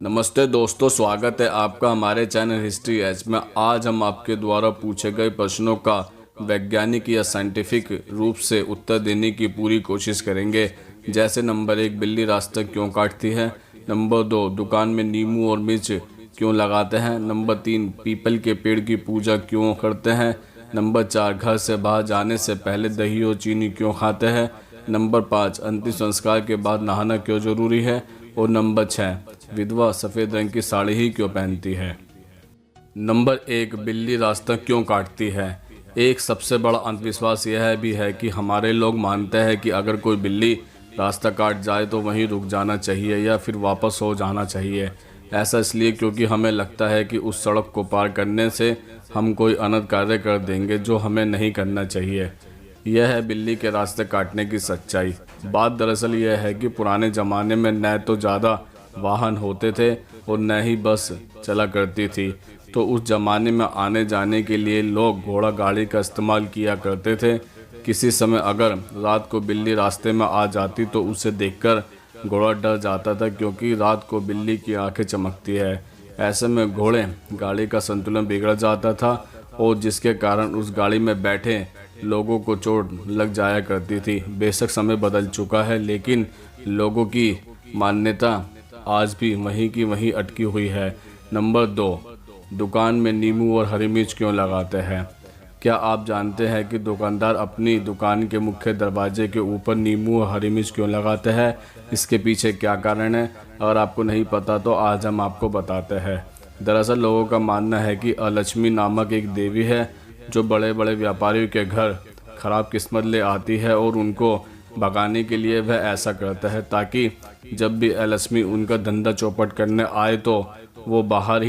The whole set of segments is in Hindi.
नमस्ते दोस्तों, स्वागत है आपका हमारे चैनल हिस्ट्री एज में। आज हम आपके द्वारा पूछे गए प्रश्नों का वैज्ञानिक या साइंटिफिक रूप से उत्तर देने की पूरी कोशिश करेंगे। जैसे नंबर 1, बिल्ली रास्ता क्यों काटती है। नंबर 2, दुकान में नींबू और मिर्च क्यों लगाते हैं। नंबर 3, पीपल के पेड़ की पूजा क्यों करते हैं। नंबर 4, घर से बाहर जाने से पहले दही और चीनी क्यों खाते हैं। नंबर 5, अंतिम संस्कार के बाद नहाना क्यों जरूरी है। और नंबर 6, विधवा सफ़ेद रंग की साड़ी ही क्यों पहनती है। नंबर 1, बिल्ली रास्ता क्यों काटती है। एक सबसे बड़ा अंधविश्वास यह भी है कि हमारे लोग मानते हैं कि अगर कोई बिल्ली रास्ता काट जाए तो वहीं रुक जाना चाहिए या फिर वापस हो जाना चाहिए। ऐसा इसलिए क्योंकि हमें लगता है कि उस सड़क को पार करने से हम कोई अनर्थ कार्य कर देंगे जो हमें नहीं करना चाहिए। यह है बिल्ली के रास्ते काटने की सच्चाई। बात दरअसल यह है कि पुराने ज़माने में न तो ज़्यादा वाहन होते थे और न ही बस चला करती थी, तो उस ज़माने में आने जाने के लिए लोग घोड़ा गाड़ी का इस्तेमाल किया करते थे। किसी समय अगर रात को बिल्ली रास्ते में आ जाती तो उसे देखकर घोड़ा डर जाता था, क्योंकि रात को बिल्ली की आंखें चमकती है। ऐसे में घोड़े गाड़ी का संतुलन बिगड़ जाता था और जिसके कारण उस गाड़ी में बैठे लोगों को चोट लग जाया करती थी। बेशक समय बदल चुका है, लेकिन लोगों की मान्यता आज भी वहीं की वहीं अटकी हुई है। नंबर 2, दुकान में नींबू और हरी मिर्च क्यों लगाते हैं। क्या आप जानते हैं कि दुकानदार अपनी दुकान के मुख्य दरवाजे के ऊपर नींबू और हरी मिर्च क्यों लगाते हैं। इसके पीछे क्या कारण है। अगर आपको नहीं पता तो आज हम आपको बताते हैं। दरअसल लोगों का मानना है कि अलक्ष्मी नामक एक देवी है जो बड़े बड़े व्यापारियों के घर खराब किस्मत ले आती है और उनको भगाने के लिए वह ऐसा करता है ताकि जब भी अलक्ष्मी उनका धंधा चौपट करने आए तो वो बाहर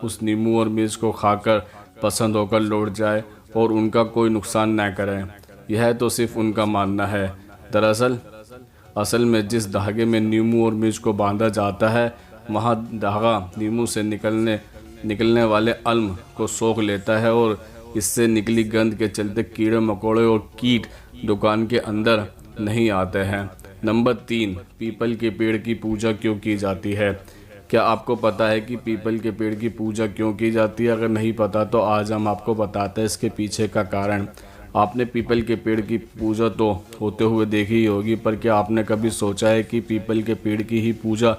उस नींबू और मिर्च को खाकर पसंद होकर लौट जाए और उनका कोई नुकसान न करे। यह तो सिर्फ उनका मानना है। दरअसल असल में जिस धागे में नींबू और मिर्च को बांधा जाता है वहाँ धागा नींबू से निकलने वाले अल्म को सोख लेता है और इससे निकली गंध के चलते कीड़े मकोड़े और कीट दुकान के अंदर नहीं आते हैं। नंबर 3, पीपल के पेड़ की पूजा क्यों की जाती है। क्या आपको पता है कि पीपल के पेड़ की पूजा क्यों की जाती है। अगर नहीं पता तो आज हम आपको बताते हैं इसके पीछे का कारण। आपने पीपल के पेड़ की पूजा तो होते हुए देखी ही होगी, पर क्या आपने कभी सोचा है कि पीपल के पेड़ की ही पूजा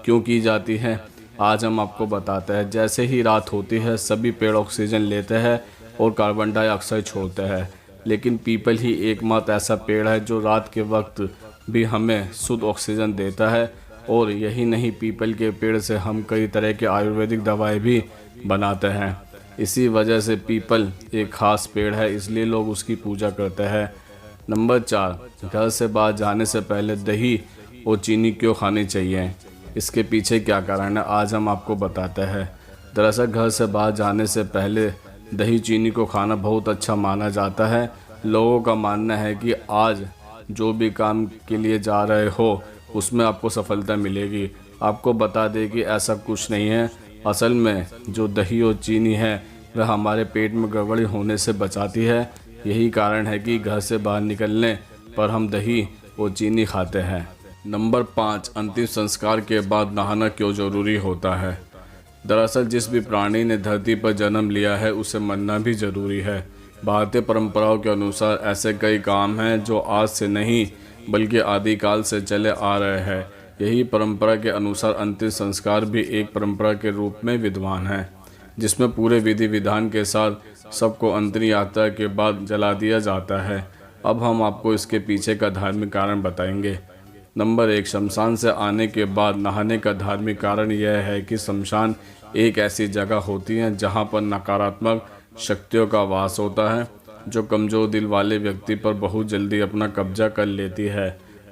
क्यों की जाती है। आज हम आपको बताते हैं। जैसे ही रात होती है सभी पेड़ ऑक्सीजन लेते हैं और कार्बन डाइऑक्साइड छोड़ते हैं, लेकिन पीपल ही एकमात्र ऐसा पेड़ है जो रात के वक्त भी हमें शुद्ध ऑक्सीजन देता है। और यही नहीं, पीपल के पेड़ से हम कई तरह के आयुर्वेदिक दवाएं भी बनाते हैं। इसी वजह से पीपल एक खास पेड़ है, इसलिए लोग उसकी पूजा करते हैं। नंबर 4, घर से बाहर जाने से पहले दही और चीनी क्यों खानी चाहिए। इसके पीछे क्या कारण है आज हम आपको बताते हैं। दरअसल घर से बाहर जाने से पहले दही चीनी को खाना बहुत अच्छा माना जाता है। लोगों का मानना है कि आज जो भी काम के लिए जा रहे हो उसमें आपको सफलता मिलेगी। आपको बता दें कि ऐसा कुछ नहीं है। असल में जो दही और चीनी है वह हमारे पेट में गड़बड़ी होने से बचाती है। यही कारण है कि घर से बाहर निकलने पर हम दही और चीनी खाते हैं। नंबर 5, अंतिम संस्कार के बाद नहाना क्यों जरूरी होता है। दरअसल जिस भी प्राणी ने धरती पर जन्म लिया है उसे मरना भी जरूरी है। भारतीय परंपराओं के अनुसार ऐसे कई काम हैं जो आज से नहीं बल्कि आदिकाल से चले आ रहे हैं। यही परंपरा के अनुसार अंतिम संस्कार भी एक परंपरा के रूप में विद्यमान है, जिसमें पूरे विधि विधान के साथ सबको अंतिम यात्रा के बाद जला दिया जाता है। अब हम आपको इसके पीछे का धार्मिक कारण बताएंगे। नंबर 1, शमशान से आने के बाद नहाने का धार्मिक कारण यह है कि शमशान एक ऐसी जगह होती है जहां पर नकारात्मक शक्तियों का वास होता है जो कमज़ोर दिल वाले व्यक्ति पर बहुत जल्दी अपना कब्जा कर लेती है।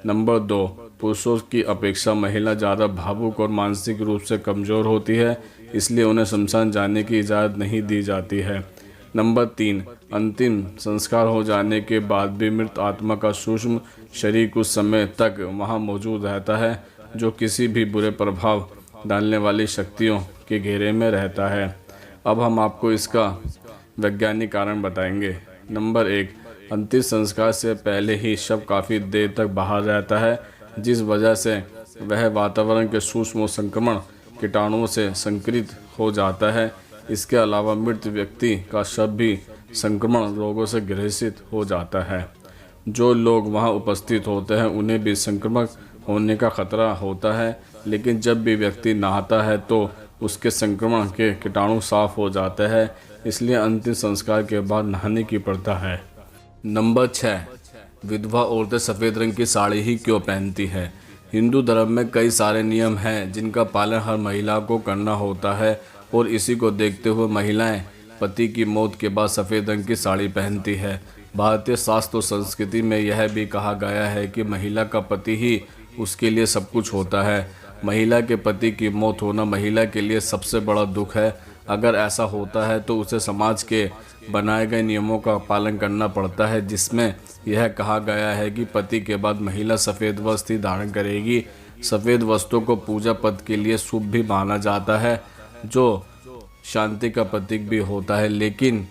नंबर 2, पुरुषों की अपेक्षा महिला ज़्यादा भावुक और मानसिक रूप से कमज़ोर होती है, इसलिए उन्हें शमशान जाने की इजाज़त नहीं दी जाती है। नंबर 3, अंतिम संस्कार हो जाने के बाद भी मृत आत्मा का सूक्ष्म शरीर कुछ समय तक वहां मौजूद रहता है, जो किसी भी बुरे प्रभाव डालने वाली शक्तियों के घेरे में रहता है। अब हम आपको इसका वैज्ञानिक कारण बताएंगे। नंबर 1, अंतिम संस्कार से पहले ही शव काफ़ी देर तक बाहर रहता है, जिस वजह से वह वातावरण के सूक्ष्म संक्रमण कीटाणुओं से संक्रमित हो जाता है। इसके अलावा मृत व्यक्ति का शव भी संक्रमण रोगों से ग्रसित हो जाता है। जो लोग वहां उपस्थित होते हैं उन्हें भी संक्रमक होने का खतरा होता है, लेकिन जब भी व्यक्ति नहाता है तो उसके संक्रमण के कीटाणु साफ हो जाते हैं, इसलिए अंतिम संस्कार के बाद नहाने की प्रथा है। नंबर 6, विधवा औरतें सफ़ेद रंग की साड़ी ही क्यों पहनती है? हिंदू धर्म में कई सारे नियम हैं जिनका पालन हर महिला को करना होता है, और इसी को देखते हुए महिलाएं पति की मौत के बाद सफ़ेद रंग की साड़ी पहनती है। भारतीय शास्त्र और संस्कृति में यह भी कहा गया है कि महिला का पति ही उसके लिए सब कुछ होता है। महिला के पति की मौत होना महिला के लिए सबसे बड़ा दुख है। अगर ऐसा होता है तो उसे समाज के बनाए गए नियमों का पालन करना पड़ता है, जिसमें यह कहा गया है कि पति के बाद महिला सफ़ेद वस्त्र ही धारण करेगी। सफ़ेद वस्त्रों को पूजा पद के लिए शुभ भी माना जाता है, जो शांति का प्रतीक भी होता है, लेकिन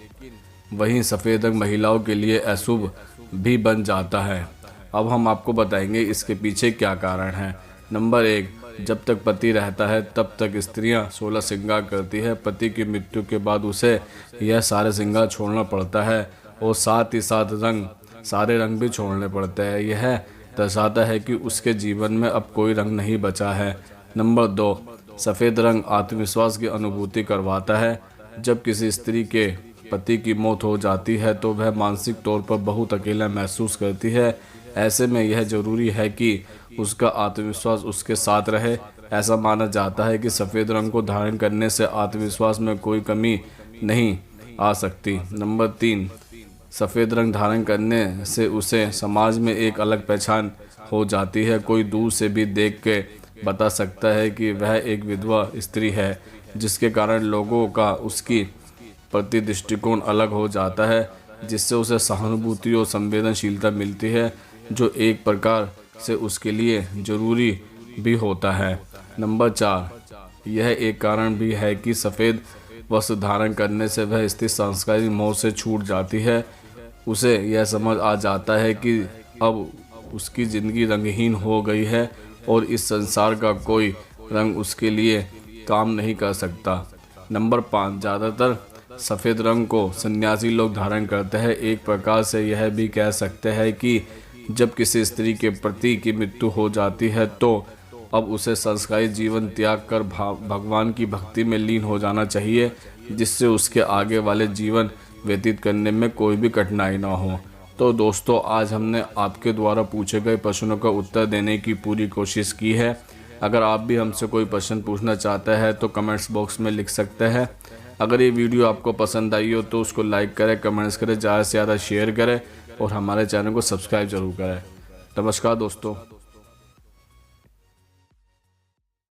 वहीं सफ़ेद रंग महिलाओं के लिए अशुभ भी बन जाता है। अब हम आपको बताएंगे इसके पीछे क्या कारण है। नंबर 1, जब तक पति रहता है तब तक स्त्रियां 16 श्रृंगार करती है। पति की मृत्यु के बाद उसे यह सारे श्रृंगार छोड़ना पड़ता है, और साथ ही साथ सारे रंग भी छोड़ने पड़ते हैं। यह दर्शाता है कि उसके जीवन में अब कोई रंग नहीं बचा है। नंबर 2, सफ़ेद रंग आत्मविश्वास की अनुभूति करवाता है। जब किसी स्त्री के पति की मौत हो जाती है तो वह मानसिक तौर पर बहुत अकेला महसूस करती है। ऐसे में यह जरूरी है कि उसका आत्मविश्वास उसके साथ रहे। ऐसा माना जाता है कि सफ़ेद रंग को धारण करने से आत्मविश्वास में कोई कमी नहीं आ सकती। नंबर 3, सफ़ेद रंग धारण करने से उसे समाज में एक अलग पहचान हो जाती है। कोई दूर से भी देख के बता सकता है कि वह एक विधवा स्त्री है, जिसके कारण लोगों का उसकी प्रति दृष्टिकोण अलग हो जाता है, जिससे उसे सहानुभूति और संवेदनशीलता मिलती है, जो एक प्रकार से उसके लिए ज़रूरी भी होता है। नंबर 4, यह एक कारण भी है कि सफ़ेद वस्त्र धारण करने से वह स्त्री सांस्कृतिक मोह से छूट जाती है। उसे यह समझ आ जाता है कि अब उसकी ज़िंदगी रंगहीन हो गई है और इस संसार का कोई रंग उसके लिए काम नहीं कर सकता। नंबर 5, ज़्यादातर सफ़ेद रंग को सन्यासी लोग धारण करते हैं। एक प्रकार से यह भी कह सकते हैं कि जब किसी स्त्री के पति की मृत्यु हो जाती है तो अब उसे संस्कारित जीवन त्याग कर भगवान की भक्ति में लीन हो जाना चाहिए, जिससे उसके आगे वाले जीवन व्यतीत करने में कोई भी कठिनाई ना हो। तो दोस्तों, आज हमने आपके द्वारा पूछे गए प्रश्नों का उत्तर देने की पूरी कोशिश की है। अगर आप भी हमसे कोई प्रश्न पूछना चाहते हैं तो कमेंट्स बॉक्स में लिख सकते हैं। अगर ये वीडियो आपको पसंद आई हो तो उसको लाइक करें, कमेंट्स करें, ज़्यादा से ज़्यादा शेयर करें और हमारे चैनल को सब्सक्राइब जरूर करें। नमस्कार दोस्तों।